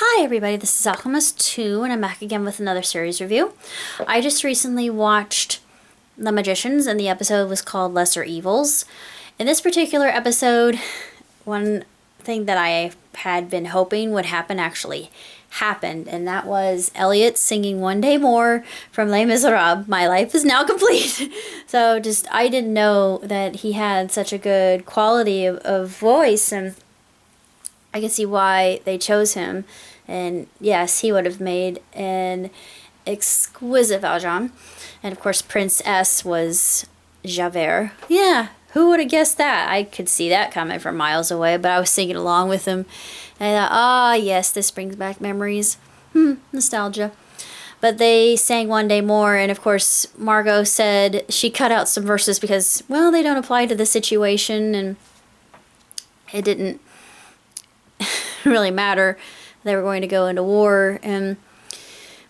Hi everybody, this is Alchemist 2 and I'm back again with another series review. I just recently watched The Magicians and the episode was called Lesser Evils. In this particular episode, one thing that I had been hoping would happen actually happened, and that was Elliot singing One Day More from Les Miserables. My life is now complete. So I didn't know that he had such a good quality of voice, and I can see why they chose him. And yes, he would have made an exquisite Valjean. And of course, Prince S was Javert. Yeah, who would have guessed that? I could see that coming from miles away, but I was singing along with him. And I thought, yes, this brings back memories. Nostalgia. But they sang One Day More, and of course, Margot said she cut out some verses because, well, they don't apply to the situation, and it didn't really matter. They were going to go into war, and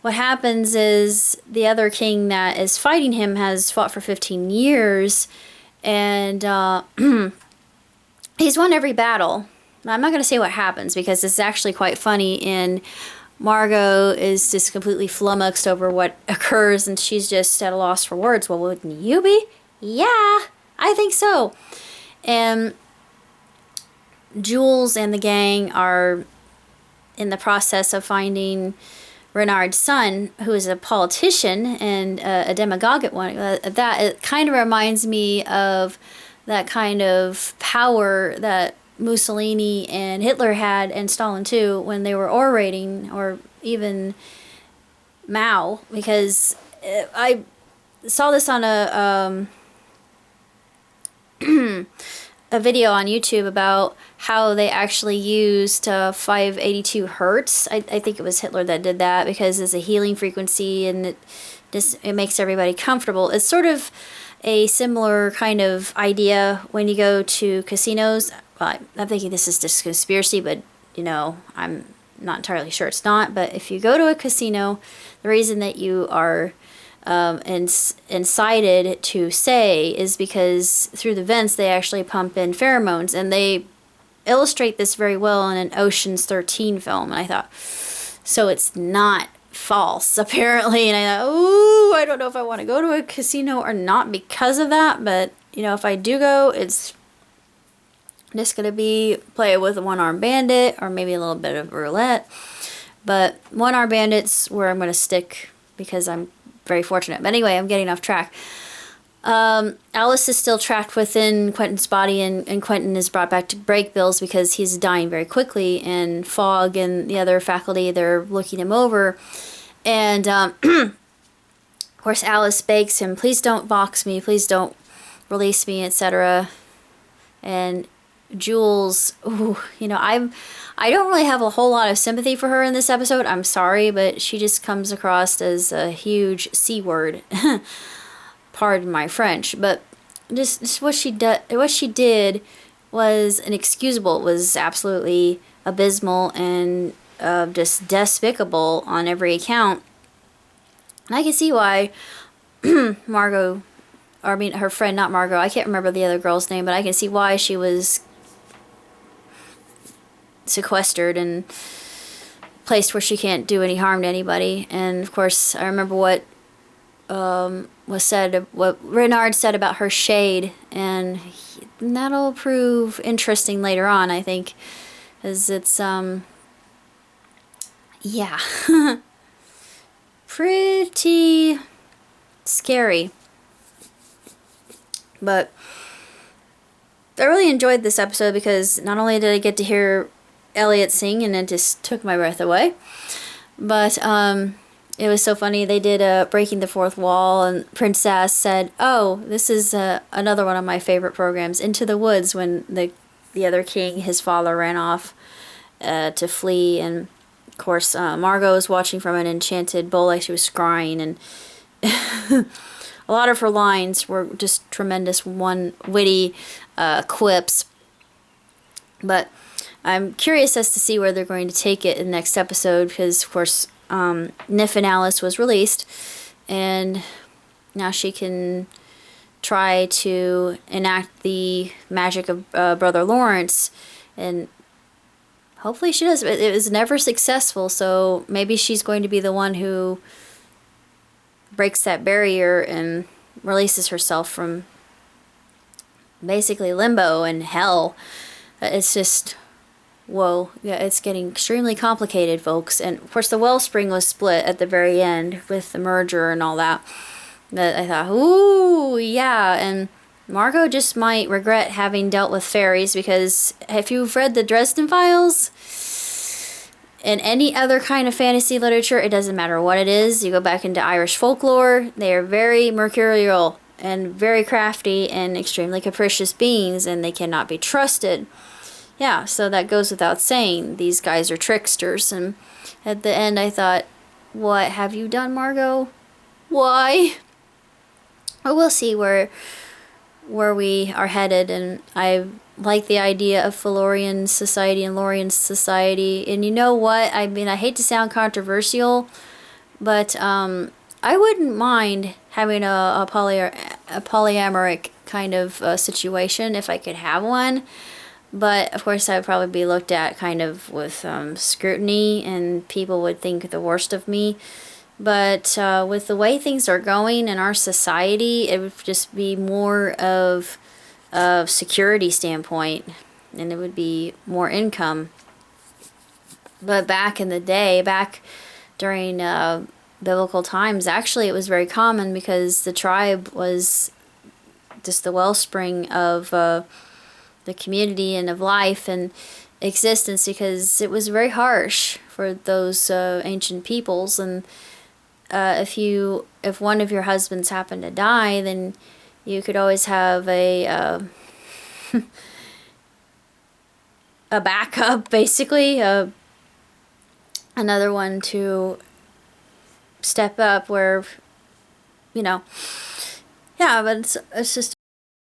what happens is the other king that is fighting him has fought for 15 years, and he's won every battle. I'm not going to say what happens because it's actually quite funny, and Margot is just completely flummoxed over what occurs, and she's just at a loss for words. Well, wouldn't you be? Yeah, I think so. And Jules and the gang are in the process of finding Renard's son, who is a politician and a demagogue at one. That it kind of reminds me of that kind of power that Mussolini and Hitler had, and Stalin too, when they were orating, or even Mao, because I saw this on a video on YouTube about how they actually used 582 hertz. I think it was Hitler that did that because it's a healing frequency, and it makes everybody comfortable. It's sort of a similar kind of idea when you go to casinos. Well, I'm thinking this is just conspiracy, but I'm not entirely sure it's not. But if you go to a casino, the reason that you are incited to say is because through the vents they actually pump in pheromones, and they illustrate this very well in an Ocean's 13 film. And I thought, so it's not false apparently, and I thought, ooh, I don't know if I want to go to a casino or not because of that, but if I do go, it's just gonna be play with a one-armed bandit or maybe a little bit of roulette, but one-armed bandit's where I'm gonna stick because I'm very fortunate. But anyway, I'm getting off track. Alice is still trapped within Quentin's body, and Quentin is brought back to break bills because he's dying very quickly, and Fogg and the other faculty, they're looking him over, and of course Alice begs him, please don't box me, please don't release me, etc. And Jules, I don't really have a whole lot of sympathy for her in this episode. I'm sorry, but she just comes across as a huge C word. Pardon my French, but just what she did was inexcusable. It was absolutely abysmal and just despicable on every account. And I can see why Margot, or I mean her friend, not Margot, I can't remember the other girl's name, but I can see why she was sequestered and placed where she can't do any harm to anybody. And of course, I remember what was said, what Renard said about her shade, and that'll prove interesting later on, I think, because it's yeah, pretty scary. But I really enjoyed this episode because not only did I get to hear Elliot sing, and it just took my breath away, but it was so funny. They did Breaking the Fourth Wall, and Princess said, oh, this is another one of my favorite programs, Into the Woods, when the other king, his father, ran off to flee, and of course Margot was watching from an enchanted bowl like she was scrying, and a lot of her lines were just tremendous, witty quips. But I'm curious as to see where they're going to take it in the next episode, because of course Nif and Alice was released, and now she can try to enact the magic of Brother Lawrence, and hopefully she does. But it was never successful, so maybe she's going to be the one who breaks that barrier and releases herself from basically limbo and hell. It's just, whoa, yeah, it's getting extremely complicated, folks. And of course the wellspring was split at the very end with the merger and all that. But I thought, ooh, yeah, and Margot just might regret having dealt with fairies, because if you've read the Dresden Files, in any other kind of fantasy literature, it doesn't matter what it is. You go back into Irish folklore, they are very mercurial and very crafty and extremely capricious beings, and they cannot be trusted. Yeah, so that goes without saying. These guys are tricksters. And at the end I thought, what have you done, Margot? Why? But we'll see where we are headed, and I like the idea of Felorian society and Lorien society. And you know what? I mean, I hate to sound controversial, but I wouldn't mind having a polyamoric kind of situation if I could have one. But of course, I would probably be looked at kind of with scrutiny, and people would think the worst of me. But with the way things are going in our society, it would just be more of a security standpoint, and it would be more income. But back in the day, back during biblical times, actually it was very common, because the tribe was just the wellspring of the community and of life and existence, because it was very harsh for those ancient peoples. And if one of your husbands happened to die, then you could always have a a backup, basically, another one to step up where, you know, yeah. But it's just